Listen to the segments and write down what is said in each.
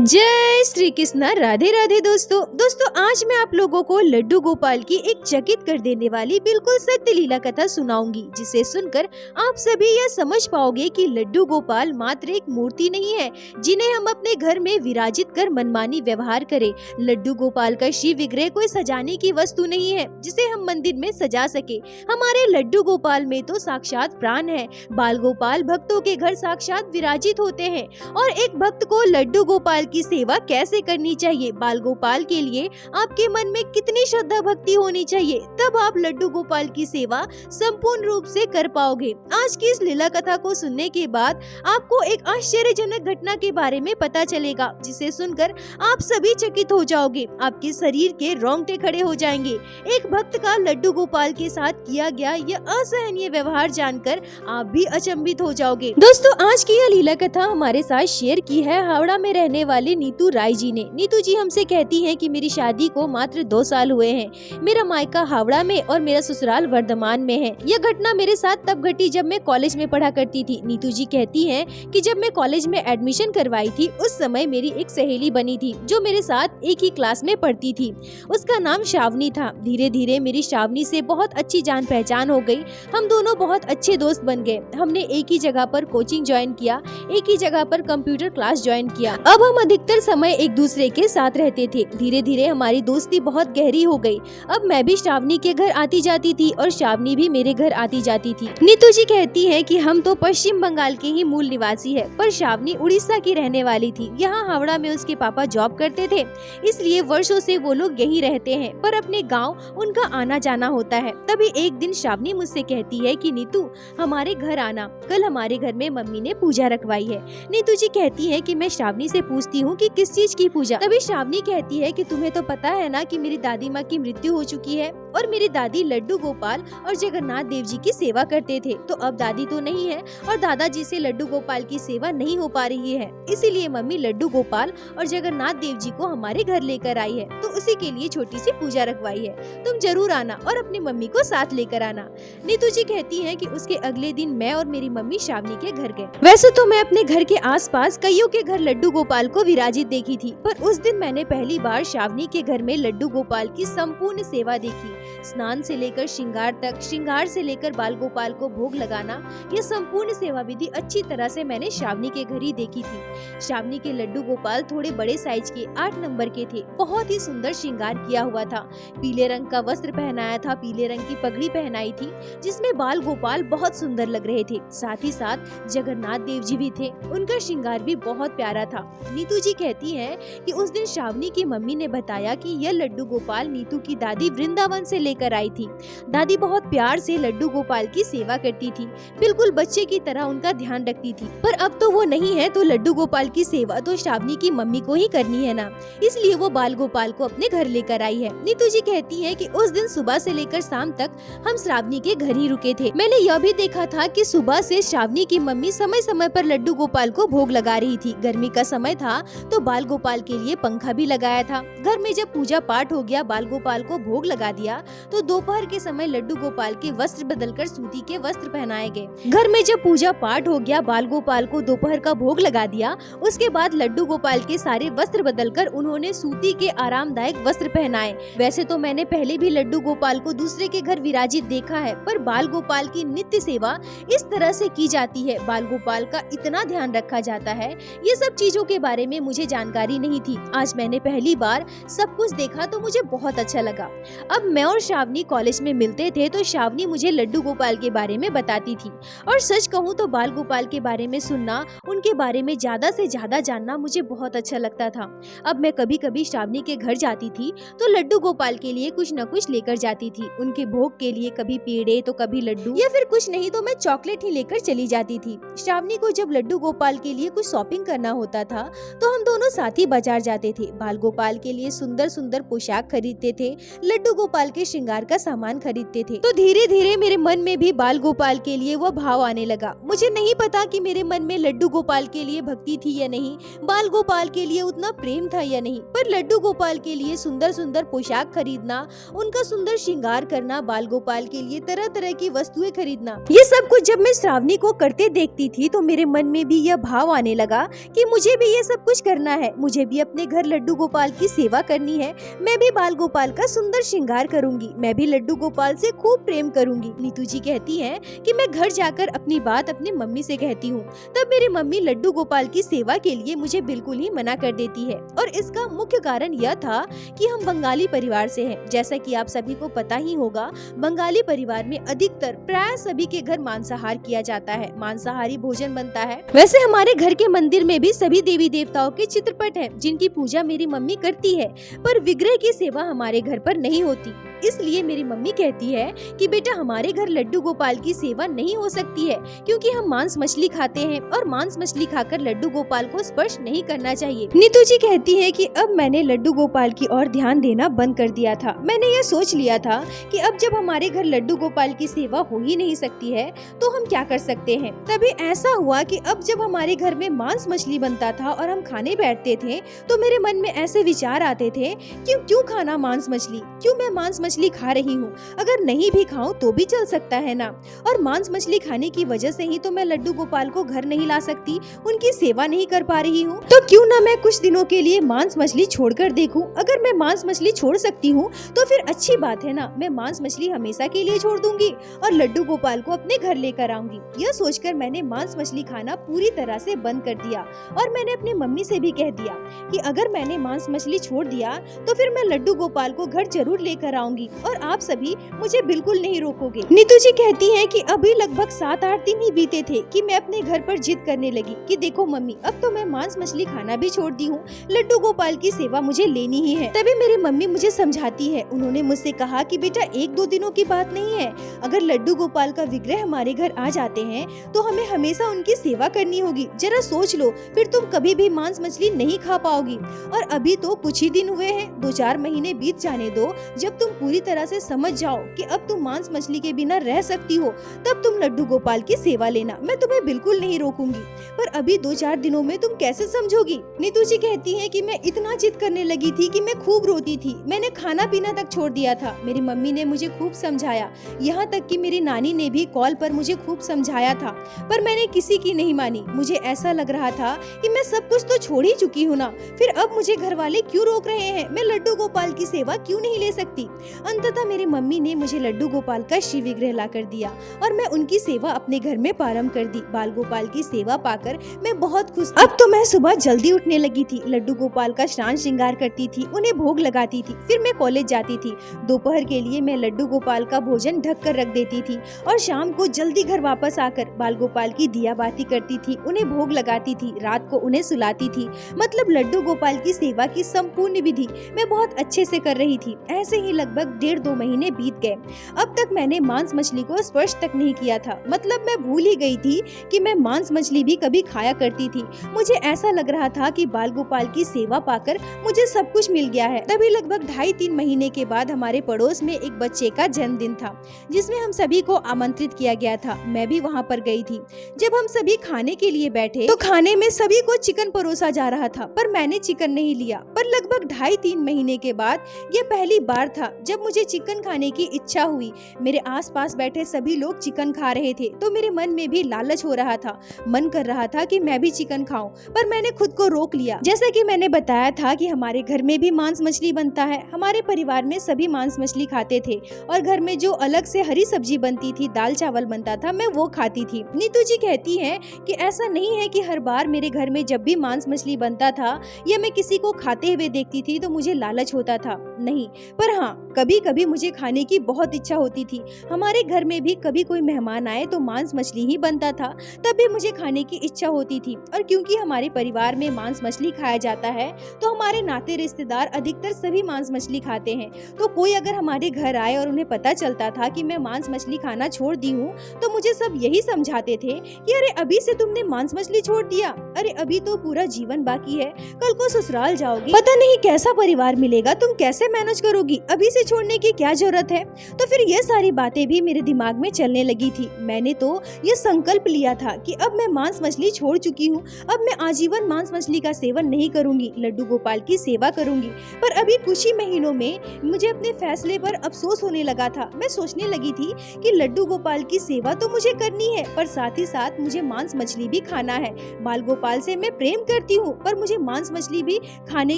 जय श्री कृष्णा। राधे राधे दोस्तों आज मैं आप लोगों को लड्डू गोपाल की एक चकित कर देने वाली बिल्कुल सत्य लीला कथा सुनाऊंगी, जिसे सुनकर आप सभी यह समझ पाओगे कि लड्डू गोपाल मात्र एक मूर्ति नहीं है जिन्हें हम अपने घर में विराजित कर मनमानी व्यवहार करें। लड्डू गोपाल का शिव विग्रह कोई सजाने की वस्तु नहीं है जिसे हम मंदिर में सजा सके। हमारे लड्डू गोपाल में तो साक्षात प्राण है। बाल गोपाल भक्तों के घर साक्षात विराजित होते हैं और एक भक्त को लड्डू गोपाल की सेवा कैसे करनी चाहिए, बाल गोपाल के लिए आपके मन में कितनी श्रद्धा भक्ति होनी चाहिए, तब आप लड्डू गोपाल की सेवा संपूर्ण रूप से कर पाओगे। आज की इस लीला कथा को सुनने के बाद आपको एक आश्चर्यजनक घटना के बारे में पता चलेगा, जिसे सुनकर आप सभी चकित हो जाओगे। आपके शरीर के रोंगटे खड़े हो जाएंगे। एक भक्त का लड्डू गोपाल के साथ किया गया यह असहनीय व्यवहार जानकर आप भी अचंभित हो जाओगे। दोस्तों आज की यह लीला कथा हमारे साथ शेयर की है हावड़ा में रहने वाली नीतू राय जी ने। नीतू जी हमसे कहती हैं कि मेरी शादी को मात्र 2 साल हुए हैं। मेरा मायका हावड़ा में और मेरा ससुराल वर्धमान में है। यह घटना मेरे साथ तब घटी जब मैं कॉलेज में पढ़ा करती थी। नीतू जी कहती हैं कि जब मैं कॉलेज में एडमिशन करवाई थी उस समय मेरी एक सहेली बनी थी जो मेरे साथ एक ही क्लास में पढ़ती थी। उसका नाम शावनी था। धीरे धीरे मेरी शावनी से बहुत अच्छी जान पहचान हो गई। हम दोनों बहुत अच्छे दोस्त बन गए। हमने एक ही जगह पर कोचिंग ज्वाइन किया, एक ही जगह पर कंप्यूटर क्लास ज्वाइन किया। अब हम अधिकतर समय एक दूसरे के साथ रहते थे। धीरे धीरे हमारी दोस्ती बहुत गहरी हो गई। अब मैं भी शावनी के घर आती जाती थी और शावनी भी मेरे घर आती जाती थी। नीतू जी कहती है कि हम तो पश्चिम बंगाल के ही मूल निवासी है, पर शावनी उड़ीसा की रहने वाली थी। यहाँ हावड़ा में उसके पापा जॉब करते थे, इसलिए वर्षों से वो लोग यही रहते हैं, पर अपने गाँव उनका आना जाना होता है। तभी एक दिन शावनी मुझसे कहती है कि नीतू हमारे घर आना, कल हमारे घर में मम्मी ने पूजा रखवाई है। नीतू जी कहती है कि मैं शावनी से पूछती हूँ कि किस चीज की पूजा। तभी शावनी कहती है कि तुम्हें तो पता है ना कि मेरी दादी माँ की मृत्यु हो चुकी है और मेरी दादी लड्डू गोपाल और जगन्नाथ देव जी की सेवा करते थे। तो अब दादी तो नहीं है और दादाजी से लड्डू गोपाल की सेवा नहीं हो पा रही है, इसीलिए मम्मी लड्डू गोपाल और जगन्नाथ देव जी को हमारे घर लेकर आई है, तो उसी के लिए छोटी सी पूजा रखवाई है। तुम जरूर आना और अपनी मम्मी को साथ लेकर आना। नीतू जी कहती है कि उसके अगले दिन मैं और मेरी मम्मी शावनी के घर गए। वैसे तो मैं अपने घर के आसपास कईयों के घर लड्डू गोपाल को विराजित देखी थी, पर उस दिन मैंने पहली बार शावनी के घर में लड्डू गोपाल की संपूर्ण सेवा देखी। स्नान से लेकर श्रृंगार तक, श्रृंगार से लेकर बाल गोपाल को भोग लगाना, यह संपूर्ण सेवा विधि अच्छी तरह से मैंने शावनी के घर ही देखी थी। शावनी के लड्डू गोपाल थोड़े बड़े साइज के 8 नंबर के थे। बहुत ही सुंदर श्रृंगार किया हुआ था। पीले रंग का वस्त्र पहनाया था, पीले रंग की पगड़ी पहनाई थी, जिसमें बाल गोपाल बहुत सुंदर लग रहे थे। साथ ही साथ जगन्नाथ देव जी भी थे, उनका श्रृंगार भी बहुत प्यारा था। नीतू जी कहती है कि उस दिन शावनी की मम्मी ने बताया कि यह लड्डू गोपाल नीतू की दादी वृंदावन से लेकर आई थी। दादी बहुत प्यार से लड्डू गोपाल की सेवा करती थी, बिल्कुल बच्चे की तरह उनका ध्यान रखती थी। पर अब तो वो नहीं है, तो लड्डू गोपाल की सेवा तो शावनी की मम्मी को ही करनी है ना, इसलिए वो बाल गोपाल को अपने घर लेकर आई है। नीतू जी कहती है कि उस दिन सुबह से लेकर शाम तक हम श्रावणी के घर ही रुके थे। मैंने यह भी देखा था कि सुबह से शावनी की मम्मी समय समय पर लड्डू गोपाल को भोग लगा रही थी। गर्मी का समय था तो बाल गोपाल के लिए पंखा भी लगाया था। घर में जब पूजा पाठ हो गया, बाल गोपाल को भोग लगा दिया, तो दोपहर के समय लड्डू गोपाल के वस्त्र बदलकर सूती के वस्त्र पहनाए गए। घर में जब पूजा पाठ हो गया, बाल गोपाल को दोपहर का भोग लगा दिया, उसके बाद लड्डू गोपाल के सारे वस्त्र बदलकर उन्होंने सूती के आरामदायक वस्त्र पहनाए। वैसे तो मैंने पहले भी लड्डू गोपाल को दूसरे के घर विराजित देखा है, पर बाल गोपाल की नित्य सेवा इस तरह से की जाती है, बाल गोपाल का इतना ध्यान रखा जाता है, ये सब चीजों के बारे में मुझे जानकारी नहीं थी। आज मैंने पहली बार सब कुछ देखा तो मुझे बहुत अच्छा लगा। अब मैं और शावनी कॉलेज में मिलते थे तो शावनी मुझे लड्डू गोपाल के बारे में बताती थी, और सच कहूँ तो बाल गोपाल के बारे में सुनना, उनके बारे में ज्यादा से ज्यादा जानना मुझे बहुत अच्छा लगता था। अब मैं कभी कभी शावनी के घर जाती थी तो लड्डू गोपाल के लिए कुछ न कुछ लेकर जाती थी। उनके भोग के लिए कभी पेड़े तो कभी लड्डू, या फिर कुछ नहीं तो मैं चॉकलेट ही लेकर चली जाती थी। शावनी को जब लड्डू गोपाल के लिए कुछ शॉपिंग करना होता था तो हम दोनों साथ ही बाजार जाते थे। बाल गोपाल के लिए सुंदर सुंदर पोशाक खरीदते थे। लड्डू गोपाल के के श्रृंगार का सामान खरीदते थे। तो धीरे धीरे मेरे मन में भी बाल गोपाल के लिए वो भाव आने लगा। मुझे नहीं पता कि मेरे मन में लड्डू गोपाल के लिए भक्ति थी या नहीं, बाल गोपाल के लिए उतना प्रेम था या नहीं, पर लड्डू गोपाल के लिए सुंदर सुंदर पोशाक खरीदना, उनका सुंदर श्रृंगार करना, बाल गोपाल के लिए तरह तरह की वस्तुएं खरीदना, ये सब कुछ जब मैं श्रावणी को करते देखती थी तो मेरे मन में भी यह भाव आने लगा कि मुझे भी ये सब कुछ करना है, मुझे भी अपने घर लड्डू गोपाल की सेवा करनी है, मैं भी बाल गोपाल का सुंदर श्रृंगार करूंगी, मैं भी लड्डू गोपाल से खूब प्रेम करूंगी। नीतू जी कहती हैं कि मैं घर जाकर अपनी बात अपनी मम्मी से कहती हूँ। तब मेरी मम्मी लड्डू गोपाल की सेवा के लिए मुझे बिल्कुल ही मना कर देती है और इसका मुख्य कारण यह था कि हम बंगाली परिवार से हैं। जैसा कि आप सभी को पता ही होगा, बंगाली परिवार में अधिकतर प्राय सभी के घर मांसाहार किया जाता है, मांसाहारी भोजन बनता है। वैसे हमारे घर के मंदिर में भी सभी देवी देवताओं के चित्रपट हैं जिनकी पूजा मेरी मम्मी करती है, पर विग्रह की सेवा हमारे घर पर नहीं होती। इसलिए मेरी मम्मी कहती है कि बेटा हमारे घर लड्डू गोपाल की सेवा नहीं हो सकती है क्योंकि हम मांस मछली खाते हैं और मांस मछली खाकर लड्डू गोपाल को स्पर्श नहीं करना चाहिए। नीतू जी कहती है कि अब मैंने लड्डू गोपाल की ओर ध्यान देना बंद कर दिया था। मैंने ये सोच लिया था कि अब जब हमारे घर लड्डू गोपाल की सेवा हो ही नहीं सकती है तो हम क्या कर सकते हैं। तभी ऐसा हुआ कि अब जब हमारे घर में मांस मछली बनता था और हम खाने बैठते थे तो मेरे मन में ऐसे विचार आते थे कि क्यों खाना मांस मछली, क्यों मैं मांस मछली खा रही हूँ, अगर नहीं भी खाऊं तो भी चल सकता है ना। और मांस मछली खाने की वजह से ही तो मैं लड्डू गोपाल को घर नहीं ला सकती, उनकी सेवा नहीं कर पा रही हूँ, तो क्यों ना मैं कुछ दिनों के लिए मांस मछली छोड़कर देखूं। अगर मैं मांस मछली छोड़ सकती हूँ तो फिर अच्छी बात है ना, मैं मांस मछली हमेशा के लिए छोड़ दूंगी और लड्डू गोपाल को अपने घर लेकर आऊंगी। यह सोचकर मैंने मांस मछली खाना पूरी तरह से बंद कर दिया और मैंने अपनी मम्मी से भी कह दिया कि अगर मैंने मांस मछली छोड़ दिया तो फिर मैं लड्डू गोपाल को घर जरूर लेकर आऊंगी और आप सभी मुझे बिल्कुल नहीं रोकोगे। नीतू जी कहती हैं कि अभी लगभग 7-8 दिन ही बीते थे कि मैं अपने घर पर जिद करने लगी कि देखो मम्मी, अब तो मैं मांस मछली खाना भी छोड़ दी हूँ, लड्डू गोपाल की सेवा मुझे लेनी ही है। तभी मेरी मम्मी मुझे समझाती है। उन्होंने मुझसे कहा कि बेटा 1-2 दिनों की बात नहीं है, अगर लड्डू गोपाल का विग्रह हमारे घर आ जाते हैं तो हमें हमेशा उनकी सेवा करनी होगी। जरा सोच लो, फिर तुम कभी भी मांस मछली नहीं खा पाओगी। और अभी तो कुछ ही दिन हुए हैं, 2-4 महीने बीत जाने दो, जब तुम पूरी तरह से समझ जाओ कि अब तुम मांस मछली के बिना रह सकती हो, तब तुम लड्डू गोपाल की सेवा लेना, मैं तुम्हें बिल्कुल नहीं रोकूंगी। पर अभी 2-4 दिनों में तुम कैसे समझोगी। नीतू जी कहती है कि मैं इतना जिद करने लगी थी कि मैं खूब रोती थी, मैंने खाना पीना तक छोड़ दिया था। मेरी मम्मी ने मुझे खूब समझाया, यहाँ तक कि मेरी नानी ने भी कॉल पर मुझे खूब समझाया था, पर मैंने किसी की नहीं मानी। मुझे ऐसा लग रहा था कि मैं सब कुछ तो छोड़ ही चुकी हूँ ना, फिर अब मुझे घर वाले क्यों रोक रहे हैं, मैं लड्डू गोपाल की सेवा क्यों नहीं ले सकती। अंततः मेरी मम्मी ने मुझे लड्डू गोपाल का श्री विग्रह ला कर दिया और मैं उनकी सेवा अपने घर में प्रारंभ कर दी। बाल गोपाल की सेवा पाकर मैं बहुत खुश थी। अब तो मैं सुबह जल्दी उठने लगी थी, लड्डू गोपाल का स्नान श्रृंगार करती थी, उन्हें भोग लगाती थी, फिर मैं कॉलेज जाती थी। दोपहर के लिए मैं लड्डू गोपाल का भोजन ढक कर रख देती थी और शाम को जल्दी घर वापस आकर बाल गोपाल की दिया बाती करती थी, उन्हें भोग लगाती थी, रात को उन्हें सुलाती थी। मतलब लड्डू गोपाल की सेवा की संपूर्ण विधि मैं बहुत अच्छे से कर रही थी। ऐसे ही लगभग 1.5-2 महीने बीत गए। अब तक मैंने मांस मछली को स्पर्श तक नहीं किया था, मतलब मैं भूल ही गई थी कि मैं मांस मछली भी कभी खाया करती थी। मुझे ऐसा लग रहा था कि बाल गोपाल की सेवा पाकर मुझे सब कुछ मिल गया है। तभी लगभग 2.5-3 महीने के बाद हमारे पड़ोस में एक बच्चे का जन्मदिन था जिसमें हम सभी को आमंत्रित किया गया था। मैं भी वहाँ पर गई थी। जब हम सभी खाने के लिए बैठे तो खाने में सभी को चिकन परोसा जा रहा था, पर मैंने चिकन नहीं लिया। पर लगभग 2.5-3 महीने के बाद यह पहली बार था जब मुझे चिकन खाने की इच्छा हुई। मेरे आसपास बैठे सभी लोग चिकन खा रहे थे तो मेरे मन में भी लालच हो रहा था, मन कर रहा था कि मैं भी चिकन खाऊं, पर मैंने खुद को रोक लिया। जैसा कि मैंने बताया था कि हमारे घर में भी मांस मछली बनता है, हमारे परिवार में सभी मांस मछली खाते थे और घर में जो अलग से हरी सब्जी बनती थी, दाल चावल बनता था, मैं वो खाती थी। नीतू जी कहती है कि ऐसा नहीं है कि हर बार मेरे घर में जब भी मांस मछली बनता था या मैं किसी को खाते हुए देखती थी तो मुझे लालच होता था, नहीं, पर हाँ कभी कभी मुझे खाने की बहुत इच्छा होती थी। हमारे घर में भी कभी कोई मेहमान आए तो मांस मछली ही बनता था, तब भी मुझे खाने की इच्छा होती थी। और क्योंकि हमारे परिवार में मांस मछली खाया जाता है तो हमारे नाते रिश्तेदार अधिकतर सभी मांस मछली खाते हैं। तो कोई अगर हमारे घर आए और उन्हें पता चलता था कि मैं मांस मछली खाना छोड़ दी हूँ तो मुझे सब यही समझाते थे कि अरे अभी से तुमने मांस मछली छोड़ दिया, अरे अभी तो पूरा जीवन बाकी है, कल को ससुराल जाओगी, पता नहीं कैसा परिवार मिलेगा, तुम कैसे मैनेज करोगी, अभी से छोड़ने की क्या जरूरत है। तो फिर ये सारी बातें भी मेरे दिमाग में चलने लगी थी। मैंने तो ये संकल्प लिया था कि अब मैं मांस मछली छोड़ चुकी हूँ, अब मैं आजीवन मांस मछली का सेवन नहीं करूंगी, लड्डू गोपाल की सेवा करूंगी। पर अभी कुछ ही महीनों में मुझे अपने फैसले पर अफसोस होने लगा था। मैं सोचने लगी थी कि लड्डू गोपाल की सेवा तो मुझे करनी है, पर साथ ही साथ मुझे मांस मछली भी खाना है। बाल गोपाल से मैं प्रेम करती हूँ, पर मुझे मांस मछली भी खाने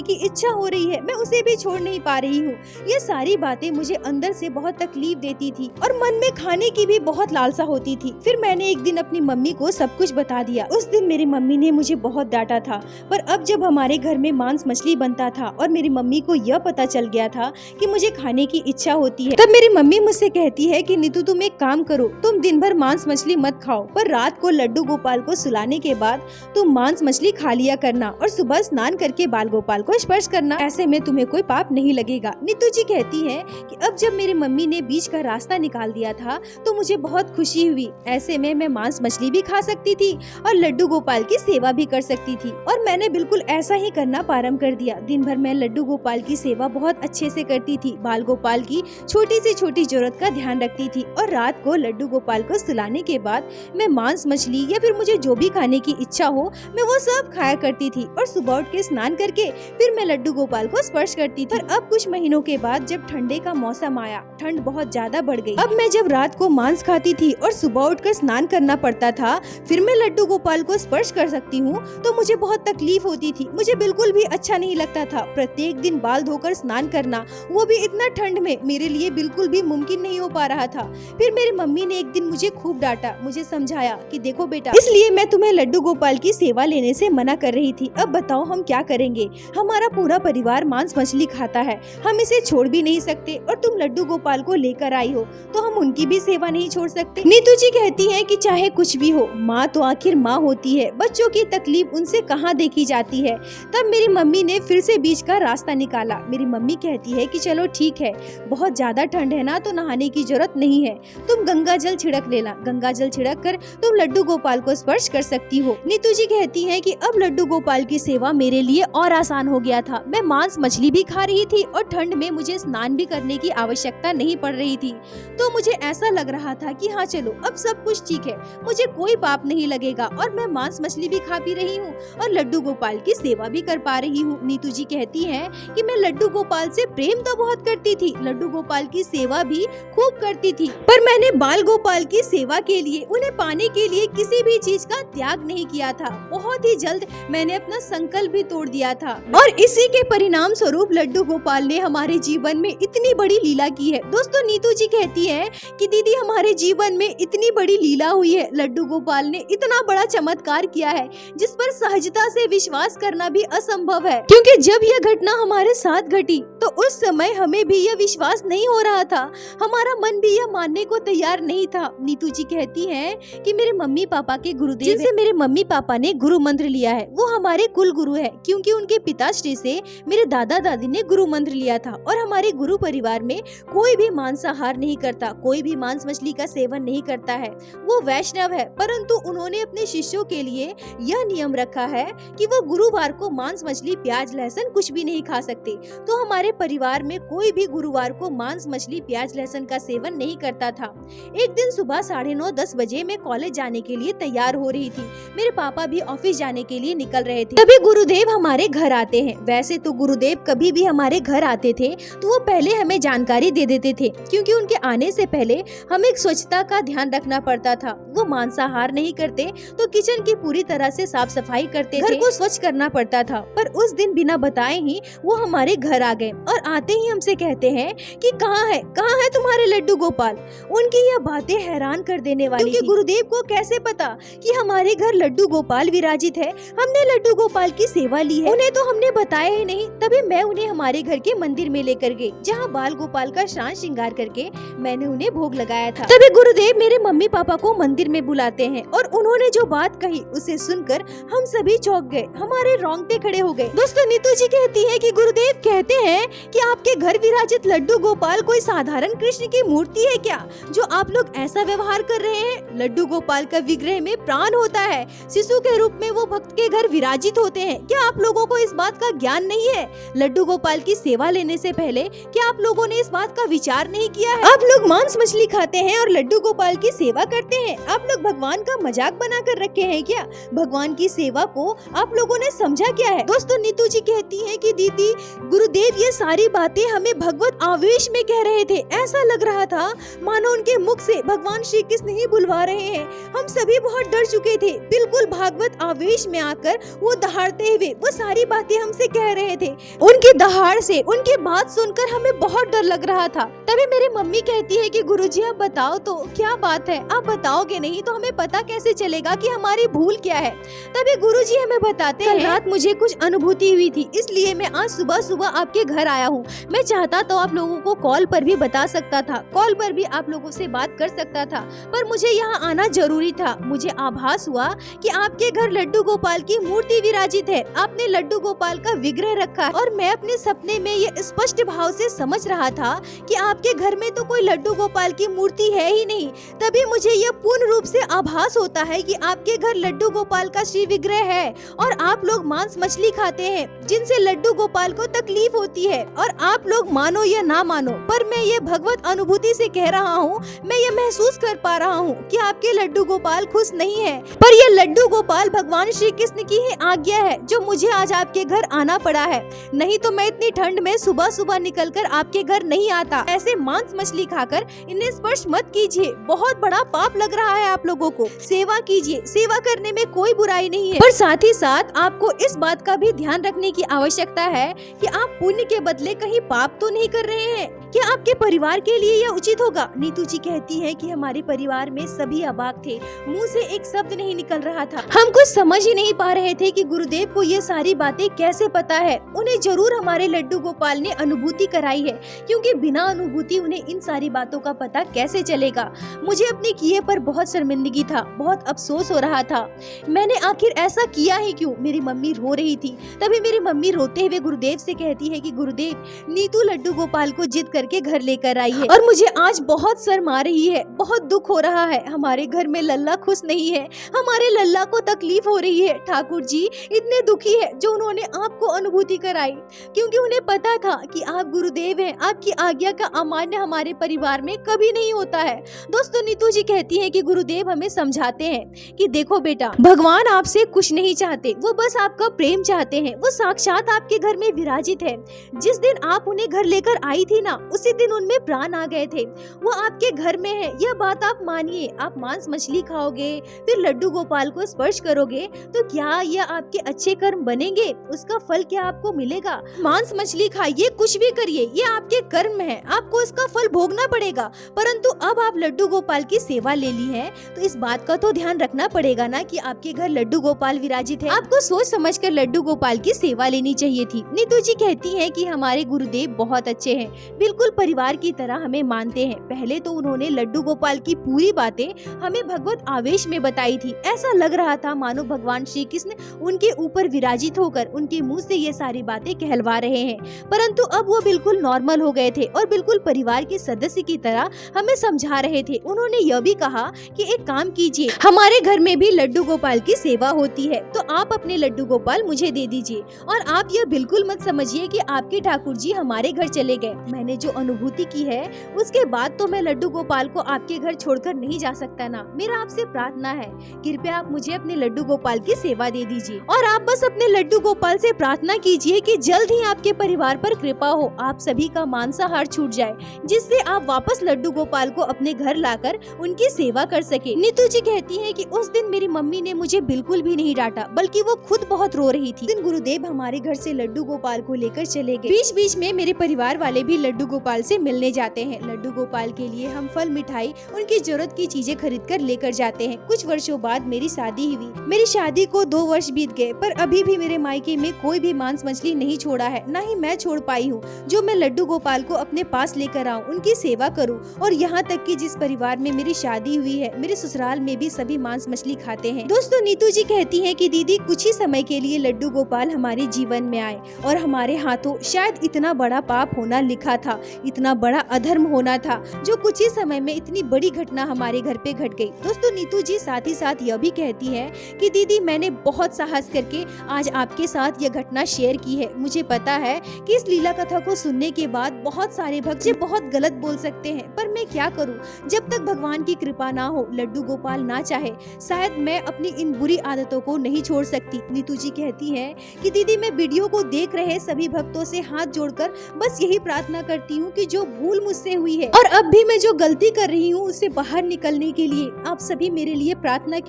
की इच्छा हो रही है, मैं उसे भी छोड़ नहीं पा रही हूँ। ये सारी बातें मुझे अंदर से बहुत तकलीफ देती थी और मन में खाने की भी बहुत लालसा होती थी। फिर मैंने एक दिन अपनी मम्मी को सब कुछ बता दिया। उस दिन मेरी मम्मी ने मुझे बहुत डांटा था, पर अब जब हमारे घर में मांस मछली बनता था और मेरी मम्मी को यह पता चल गया था कि मुझे खाने की इच्छा होती है, तब मेरी मम्मी मुझसे कहती है कि नीतू तुम एक काम करो, तुम दिन भर मांस मछली मत खाओ, पर रात को लड्डू गोपाल को सुलाने के बाद तुम मांस मछली खा लिया करना और सुबह स्नान करके बाल गोपाल को स्पर्श करना, ऐसे में तुम्हें कोई पाप नहीं लगेगा। नीतू जी कहती है कि अब जब मेरी मम्मी ने बीच का रास्ता निकाल दिया था तो मुझे बहुत खुशी हुई। ऐसे में मैं मांस मछली भी खा सकती थी और लड्डू गोपाल की सेवा भी कर सकती थी, और मैंने बिल्कुल ऐसा ही करना प्रारंभ कर दिया। दिन भर मैं लड्डू गोपाल की सेवा बहुत अच्छे से करती थी, बाल गोपाल की छोटी से छोटी जरूरत का ध्यान रखती थी, और रात को लड्डू गोपाल को सुलाने के बाद मैं मांस मछली या फिर मुझे जो भी खाने की इच्छा हो मैं वो सब खाया करती थी, और सुबह उठ के स्नान करके फिर मैं लड्डू गोपाल को स्पर्श करती थी। पर अब कुछ महीनों के बाद जब ठंडे का मौसम आया, ठंड बहुत ज्यादा बढ़ गई। अब मैं जब रात को मांस खाती थी और सुबह उठकर स्नान करना पड़ता था, फिर मैं लड्डू गोपाल को स्पर्श कर सकती हूँ, तो मुझे बहुत तकलीफ होती थी। मुझे बिल्कुल भी अच्छा नहीं लगता था। प्रत्येक दिन बाल धोकर स्नान करना, वो भी इतना ठंड में, मेरे लिए बिल्कुल भी मुमकिन नहीं हो पा रहा था। फिर मेरी मम्मी ने एक दिन मुझे खूब डांटा, मुझे समझाया कि देखो बेटा, इसलिए मैं तुम्हें लड्डू गोपाल की सेवा लेने से मना कर रही थी। अब बताओ हम क्या करेंगे? हमारा पूरा परिवार मांस मछली खाता है, हम इसे छोड़ भी नहीं सकते, और तुम लड्डू गोपाल को लेकर आई हो तो हम उनकी भी सेवा नहीं छोड़ सकते। नीतू जी कहती हैं कि चाहे कुछ भी हो, माँ तो आखिर माँ होती है, बच्चों की तकलीफ उनसे कहाँ देखी जाती है। तब मेरी मम्मी ने फिर से बीच का रास्ता निकाला। मेरी मम्मी कहती है कि चलो ठीक है, बहुत ज्यादा ठंड है ना, तो नहाने की जरूरत नहीं है, तुम गंगा जल छिड़क लेना, गंगा जल छिड़क कर तुम लड्डू गोपाल को स्पर्श कर सकती हो। नीतू जी कहती है कि अब लड्डू गोपाल की सेवा मेरे लिए और आसान हो गया था। मैं मांस मछली भी खा रही थी और ठंड में मुझे स्नान भी करने की आवश्यकता नहीं पड़ रही थी, तो मुझे ऐसा लग रहा था कि हाँ चलो अब सब कुछ ठीक है, मुझे कोई पाप नहीं लगेगा, और मैं मांस मछली भी खा पी रही हूँ और लड्डू गोपाल की सेवा भी कर पा रही हूँ। नीतू जी कहती हैं कि मैं लड्डू गोपाल से प्रेम तो बहुत करती थी, लड्डू गोपाल की सेवा भी खूब करती थी, पर मैंने बाल गोपाल की सेवा के लिए, उन्हें पाने के लिए किसी भी चीज का त्याग नहीं किया था। बहुत ही जल्द मैंने अपना संकल्प भी तोड़ दिया था, और इसी के परिणाम स्वरूप लड्डू गोपाल ने हमारे जीवन में इतनी बड़ी लीला की है। दोस्तों, नीतू जी कहती है कि दीदी हमारे जीवन में इतनी बड़ी लीला हुई है, लड्डू गोपाल ने इतना बड़ा चमत्कार किया है जिस पर सहजता से विश्वास करना भी असंभव है, क्योंकि जब यह घटना हमारे साथ घटी तो उस समय हमें भी यह विश्वास नहीं हो रहा था, हमारा मन भी यह मानने को तैयार नहीं था। नीतू जी कहती हैं कि मेरे मम्मी पापा के गुरुदेव, जिनसे मेरे मम्मी पापा ने गुरु मंत्र लिया है, वो हमारे कुल गुरु है, क्योंकि उनके पिताश्री से मेरे दादा दादी ने गुरु मंत्र लिया था। और हमारे गुरु परिवार में कोई भी मांसाहार नहीं करता, कोई भी मांस मछली का सेवन नहीं करता है, वो वैष्णव है, परंतु उन्होंने अपने शिष्यों के लिए यह नियम रखा है कि वो गुरुवार को मांस मछली प्याज लहसुन कुछ भी नहीं खा सकते। तो हमारे परिवार में कोई भी गुरुवार को मांस मछली प्याज लहसुन का सेवन नहीं करता था। एक दिन सुबह 9:30-10 बजे मैं कॉलेज जाने के लिए तैयार हो रही थी, मेरे पापा भी ऑफिस जाने के लिए निकल रहे थे। तभी गुरुदेव हमारे घर आते हैं। वैसे तो गुरुदेव कभी भी हमारे घर आते थे तो वो पहले हमें जानकारी दे देते थे, क्योंकि उनके आने से पहले हमें स्वच्छता का ध्यान रखना पड़ता था। वो मांसाहार नहीं करते तो किचन की पूरी तरह से साफ सफाई करते थे, घर को स्वच्छ करना पड़ता था। पर उस दिन बिना बताए ही वो हमारे घर आ गए और आते ही हमसे कहते हैं कि कहाँ है तुम्हारे लड्डू गोपाल। उनकी यह बातें हैरान कर देने वाली, क्योंकि गुरुदेव को कैसे पता कि हमारे घर लड्डू गोपाल विराजित है। हमने लड्डू गोपाल की सेवा ली है, उन्हें तो हमने बताया ही नहीं। तभी मैं उन्हें हमारे घर के मंदिर में लेकर गई, जहाँ बाल गोपाल का शान श्रृंगार करके मैंने उन्हें भोग लगाया था। तभी गुरुदेव मेरे मम्मी पापा को मंदिर में बुलाते हैं और उन्होंने जो बात कही उसे सुनकर हम सभी चौंक गए, हमारे रोंगटे खड़े हो गए। दोस्तों, नीतू जी कहती है कि गुरुदेव कहते हैं हैं कि आपके घर विराजित लड्डू गोपाल कोई साधारण कृष्ण की मूर्ति है क्या, जो आप लोग ऐसा व्यवहार कर रहे हैं? लड्डू गोपाल का विग्रह में प्राण होता है, शिशु के रूप में वो भक्त के घर विराजित होते हैं। क्या आप लोगों को इस बात का ज्ञान नहीं है? लड्डू गोपाल की सेवा लेने से पहले क्या आप लोगों ने इस बात का विचार नहीं किया है? आप लोग मांस मछली खाते हैं और लड्डू गोपाल की सेवा करते हैं। आप लोग भगवान का मजाक बना कर रखे हैं क्या? भगवान की सेवा को आप लोगों ने समझा क्या है? दोस्तों, नीतू जी कहती है कि दीदी, गुरुदेव ये सारी बातें हमें भगवत आवेश में कह रहे थे। ऐसा लग रहा था मानो उनके मुख से भगवान श्री कृष्ण ही बुलवा रहे हैं। हम सभी बहुत डर चुके थे। बिल्कुल भागवत आवेश में आकर वो दहाड़ते हुए वो सारी बातें हमसे कह रहे थे। उनकी दहाड़ से, उनकी बात सुनकर हमें बहुत डर लग रहा था। तभी मेरी मम्मी कहती है कि गुरुजी आप बताओ तो क्या बात है, आप बताओगे नहीं तो हमें पता कैसे चलेगा कि हमारी भूल क्या है। तभी गुरुजी हमें बताते हैं, रात मुझे कुछ अनुभूति हुई थी, इसलिए मैं आज सुबह सुबह आपके घर आया हूँ। मैं चाहता तो आप लोगों को कॉल पर भी बता सकता था, कॉल पर भी आप लोगों से बात कर सकता था, पर मुझे यहाँ आना जरूरी था। मुझे आभास हुआ कि आपके घर लड्डू गोपाल की मूर्ति विराजित है, आपने लड्डू गोपाल का विग्रह रखा है और मैं अपने सपने में ये स्पष्ट भाव से समझ रहा था कि आपके घर में तो कोई लड्डू गोपाल की मूर्ति है ही नहीं। तभी मुझे यह पूर्ण रूप से आभास होता है कि आपके घर लड्डू गोपाल का श्री विग्रह है और आप लोग मांस मछली खाते हैं, जिनसे लड्डू गोपाल को तकलीफ होती है। और आप लोग मानो या ना मानो, पर मैं ये भगवत अनुभूति से कह रहा हूँ, मैं ये महसूस कर पा रहा हूँ कि आपके लड्डू गोपाल खुश नहीं है। पर ये लड्डू गोपाल भगवान श्री कृष्ण की ही आज्ञा है जो मुझे आज आपके घर आना पड़ा है, नहीं तो मैं इतनी ठंड में सुबह सुबह निकलकर आपके घर नहीं आता। ऐसे मांस मछली खाकर इन्हें स्पर्श मत कीजिए, बहुत बड़ा पाप लग रहा है आप लोगों को। सेवा कीजिए, सेवा करने में कोई बुराई नहीं है, पर साथ ही साथ आपको इस बात का भी ध्यान रखने की आवश्यकता है कि आप पुण्य के बदले कहीं पाप तो नहीं कर रहे हैं। क्या आपके परिवार के लिए यह उचित होगा? नीतू जी कहती है कि हमारे परिवार में सभी अबाक थे, मुंह से एक शब्द नहीं निकल रहा था। हम कुछ समझ ही नहीं पा रहे थे कि गुरुदेव को ये सारी बातें कैसे पता है। उन्हें जरूर हमारे लड्डू गोपाल ने अनुभूति कराई है, क्योंकि बिना अनुभूति उन्हें इन सारी बातों का पता कैसे चलेगा। मुझे अपने किए पर बहुत शर्मिंदगी था, बहुत अफसोस हो रहा था। मैंने आखिर ऐसा किया ही क्यों? मेरी मम्मी रो रही थी। तभी मेरी मम्मी रोते हुए गुरुदेव से कहती है कि गुरुदेव, नीतू लड्डू गोपाल को जिद करके घर लेकर आई है और मुझे आज बहुत शर्म आ रही है, बहुत दुख हो रहा है। हमारे घर में लल्ला खुश नहीं है, हमारे लल्ला को तकलीफ हो रही है। ठाकुर जी इतने दुखी है जो उन्होंने आपको अनुभूति कराई, क्योंकि उन्हें पता था कि आप गुरुदेव हैं। आपकी आज्ञा का अमान्य हमारे परिवार में कभी नहीं होता है। दोस्तों, नीतू जी कहती है कि गुरुदेव हमें समझाते हैं कि देखो बेटा, भगवान आपसे कुछ नहीं चाहते, वो बस आपका प्रेम चाहते हैं। वो साक्षात आपके घर में विराजित है। जिस दिन आप उन्हें घर लेकर आई थी ना, उसी दिन उनमें प्राण आ गए थे। वो आपके घर में है, यह बात आप मानिए। आप मांस मछली खाओगे, फिर लड्डू गोपाल को स्पर्श करोगे, तो क्या यह आपके अच्छे कर्म बनेंगे? उसका फल क्या आपको मिलेगा? मांस मछली खाइए, कुछ भी करिए, ये आपके कर्म है, आपको इसका फल भोगना पड़ेगा। परंतु अब आप लड्डू गोपाल की सेवा ले ली है, तो इस बात का तो ध्यान रखना पड़ेगा ना कि आपके घर लड्डू गोपाल विराजित है। आपको सोच समझकर लड्डू गोपाल की सेवा लेनी चाहिए थी। नीतू जी कहती है कि हमारे गुरुदेव बहुत अच्छे हैं, बिल्कुल परिवार की तरह हमें मानते हैं। पहले तो उन्होंने लड्डू गोपाल की पूरी बातें हमें भगवत आवेश में बताई थी। ऐसा लग रहा था मानो भगवान श्री कृष्ण उनके ऊपर विराजित होकर उनके मुंह से ये सारी बातें कहलवा रहे हैं। परंतु अब वो बिल्कुल नॉर्मल हो गए थे और बिल्कुल परिवार के सदस्य की तरह हमें समझा रहे थे। उन्होंने यह भी कहा कि एक काम कीजिए, हमारे घर में भी लड्डू गोपाल की सेवा होती है, तो आप अपने लड्डू गोपाल मुझे दे दीजिए। और आप यह बिल्कुल मत समझिए कि आपके ठाकुर जी हमारे घर चले गए। मैंने जो अनुभूति की है उसके बाद तो मैं लड्डू गोपाल को आपके घर छोड़कर नहीं जा सकता ना। मेरा आपसे प्रार्थना है, कृपया आप मुझे अपने लड्डू गोपाल की सेवा दे दीजिए। और आप बस अपने लड्डू गोपाल से प्रार्थना कीजिए कि जल्द ही आपके परिवार पर कृपा हो, आप सभी का मांसाहार छूट जाए, जिससे आप वापस लड्डू गोपाल को अपने घर लाकर उनकी सेवा कर सके। नीतू जी कहती है कि उस दिन मेरी मम्मी ने मुझे बिल्कुल भी नहीं डांटा, बल्कि वो खुद बहुत रो रही थी। दिन गुरुदेव हमारे घर से लड्डू गोपाल को लेकर चले गए। बीच बीच में मेरे परिवार वाले भी लड्डू गोपाल से मिलने जाते हैं। लड्डू गोपाल के लिए हम फल, मिठाई, उनकी जरूरत की चीजें खरीद कर लेकर जाते हैं। कुछ वर्षों बाद मेरी शादी हुई। मेरी शादी को 2 वर्ष बीत गए, पर अभी भी मेरे मायके में कोई भी मांस मछली नहीं छोड़ा है, न ही मैं छोड़ पाई हूँ। जो मैं लड्डू गोपाल को अपने पास लेकर आऊँ, उनकी सेवा करूँ, और यहाँ तक कि जिस परिवार में मेरी शादी हुई है, मेरे ससुराल में भी सभी मांस मछली खाते हैं। दोस्तों, नीतू जी कहती है कि दीदी, कुछ ही समय के लिए लड्डू गोपाल हमारे जीवन में आए और हमारे हाथों शायद इतना बड़ा पाप होना लिखा था, इतना बड़ा अधर्म होना था, जो कुछ ही समय में इतनी बड़ी घटना हमारे घर पे घट गई। दोस्तों, नीतू जी साथ ही साथ यह भी कहती है कि दीदी, मैंने बहुत साहस करके आज आपके साथ यह घटना शेयर की है। मुझे पता है कि इस लीला कथा को सुनने के बाद बहुत सारे भक्त बहुत गलत बोल सकते हैं, पर मैं क्या करूं? जब तक भगवान की कृपा ना हो, लड्डू गोपाल ना चाहे, शायद मैं अपनी इन बुरी आदतों को नहीं छोड़ सकती। नीतू जी कहती है कि दीदी, मैं वीडियो को देख रहे सभी भक्तों से हाथ जोड़कर बस यही प्रार्थना करती हूँ कि जो भूल मुझसे हुई है और अब भी मैं जो गलती कर रही हूँ, उससे बाहर निकलने के लिए आप सभी मेरे लिए प्रार्थना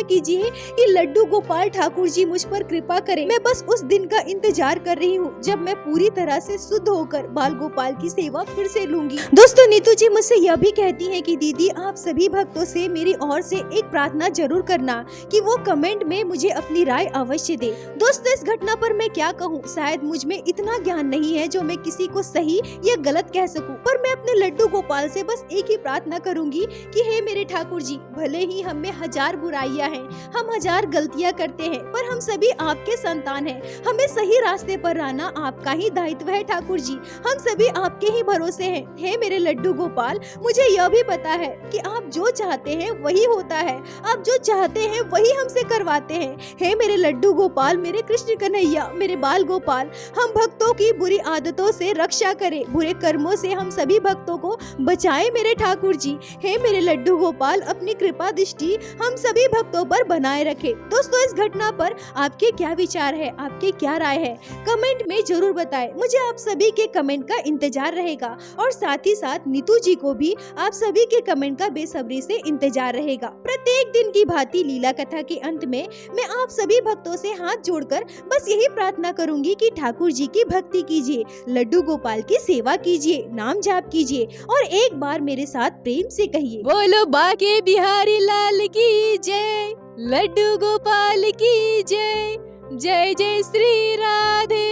कीजिए कि लड्डू गोपाल ठाकुर जी मुझ पर कृपा करें। मैं बस उस दिन का इंतजार कर रही हूँ जब मैं पूरी तरह से शुद्ध होकर बाल गोपाल की सेवा फिर से लूंगी। दोस्तों, नीतू जी मुझसे यह भी कहती है कि दीदी, आप सभी भक्तों से मेरी ओर से एक प्रार्थना जरूर करना कि वो कमेंट में मुझे अपनी राय अवश्य दे। दोस्तों, इस घटना पर मैं क्या कहूँ, शायद मुझ में इतना ज्ञान नहीं है जो मैं किसी को सही या गलत कह सकूं, पर मैं अपने लड्डू गोपाल से बस एक ही प्रार्थना करूंगी कि हे मेरे ठाकुर जी, भले ही हम में 1000 बुराइयां हैं, हम 1000 गलतियां करते हैं, पर हम सभी आपके संतान हैं। हमें सही रास्ते पर रहना आपका ही दायित्व है ठाकुर जी। हम सभी आपके ही भरोसे हैं। हे मेरे लड्डू गोपाल, मुझे यह भी पता है कि आप जो चाहते हैं वही होता है, आप जो चाहते हैं वही हमसे करवाते हैं। हे मेरे लड्डू गोपाल, मेरे कृष्ण कन्हैया, मेरे बाल गोपाल, हम भक्तों की बुरी आदतों से रक्षा करें, बुरे कर्मों से हम सभी भक्तों को बचाएं मेरे ठाकुर जी। हे मेरे लड्डू गोपाल, अपनी कृपा दृष्टि हम सभी भक्तों पर बनाए रखे। दोस्तों, इस घटना पर आपके क्या विचार है, आपके क्या राय है, कमेंट में जरूर बताएं। मुझे आप सभी के कमेंट का इंतजार रहेगा और साथ ही साथ नीतू जी को भी आप सभी के कमेंट का बेसब्री से इंतजार रहेगा। प्रत्येक दिन की भांति लीला कथा के अंत में मैं आप सभी भक्तों से हाथ जोड़कर बस यही प्रार्थना करूंगी कि ठाकुर जी की भक्ति कीजिए, लड्डू गोपाल की सेवा कीजिए, नाम जाप कीजिए और एक बार मेरे साथ प्रेम से कहिए, बोलो बाके बिहारी लाल की जय, लड्डू गोपाल की जय, जय जय श्री राधे।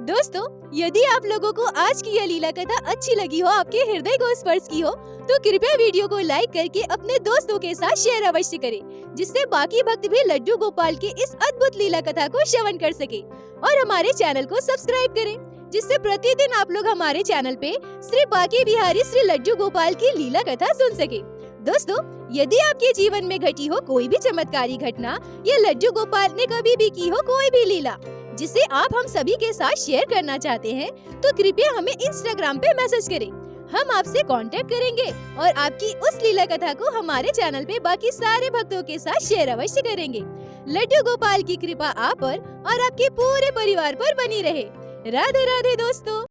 दोस्तों, यदि आप लोगों को आज की यह लीला कथा अच्छी लगी हो, आपके हृदय को स्पर्श की हो, तो कृपया वीडियो को लाइक करके अपने दोस्तों के साथ शेयर अवश्य करें, जिससे बाकी भक्त भी लड्डू गोपाल की इस अद्भुत लीला कथा को श्रवण कर सके। और हमारे चैनल को सब्सक्राइब करें, जिससे प्रतिदिन आप लोग हमारे चैनल पे श्री बाके बिहारी श्री लड्डू गोपाल की लीला कथा सुन सके। दोस्तों, यदि आपके जीवन में घटी हो कोई भी चमत्कारी घटना या लड्डू गोपाल ने कभी भी की हो कोई भी लीला जिसे आप हम सभी के साथ शेयर करना चाहते हैं, तो कृपया हमें इंस्टाग्राम पे मैसेज करें। हम आपसे कांटेक्ट करेंगे और आपकी उस लीला कथा को हमारे चैनल पे बाकी सारे भक्तों के साथ शेयर अवश्य करेंगे। लड्डू गोपाल की कृपा आप पर और आपके पूरे परिवार पर बनी रहे। राधे राधे दोस्तों।